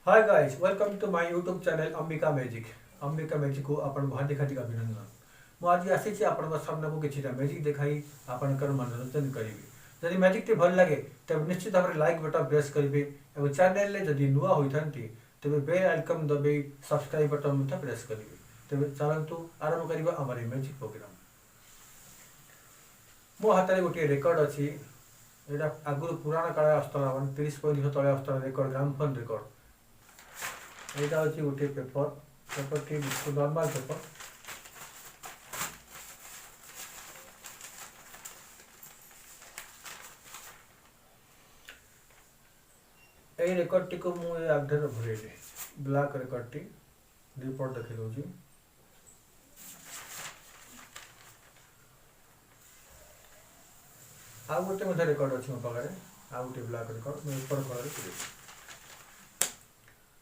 Hi guys, welcome to my YouTube channel Ambika magic. Ambika magic को आपण हार्दिक हार्दिक अभिनंदन। मु आज आसी आपण सामने को किसी मैजिक देखाई आपनकर मनोरंजन करी। जदि मैजिक टी भल लगे तब निश्चित भाव लाइक बटन प्रेस करेंगे और चैनल ले जदि नुआ होता तेज बेल आइकन दबे सब्सक्राइब बटन प्रेस करेंगे। तेज चलतु आरंभ करवा आम मैजिक प्रोग्राम। मो हाथ में गोटे रेकर्ड अच्छी यहाँ आगुरी पुराण काल आसला 30-35 तले आसला रेकर्ड ग्रामफोन रेकर्ड। यहाँ हूँ गोटे paper paper T normal paper यही रेकर्ड टी को मुझे आधार भरेली ब्लैक रेकर्ड टी रिपोर्ट देखी दूसरी आउ गोटे रेकर्ड अच्छी मो पाखे आउ गोटे ब्लैक रेकर्ड मुझे ऊपर कलर पूरी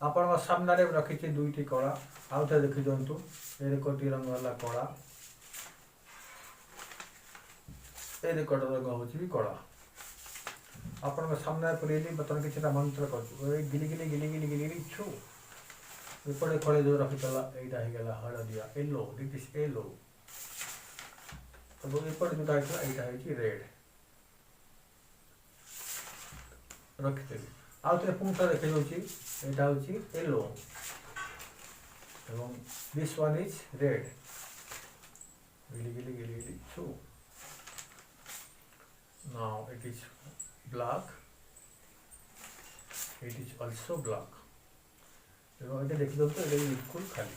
आपण सामने रखी दुईटी कला आउ थे देखी दिंतु ये रेकर्ड टी रंग है कला ये रेकर्ड रंग हूँ कला आपण सामने पुरेली बर्तमान किसी मंत्र कर गिली गिली गिली गिली गिली गिली छु एपटे खड़े जो रखीला यहाँ हो हलदिया येलो दिट इज येलो एपटे जोटा यहाँ रेड रखीदेवी आउ थे पुंग देखी दूसरी यहाँ हूँ येलो एवं दिस वन इज रेड गिली गिली गिली गिली छु now it is black it is also black देखिए तो ये बिल्कुल खाली।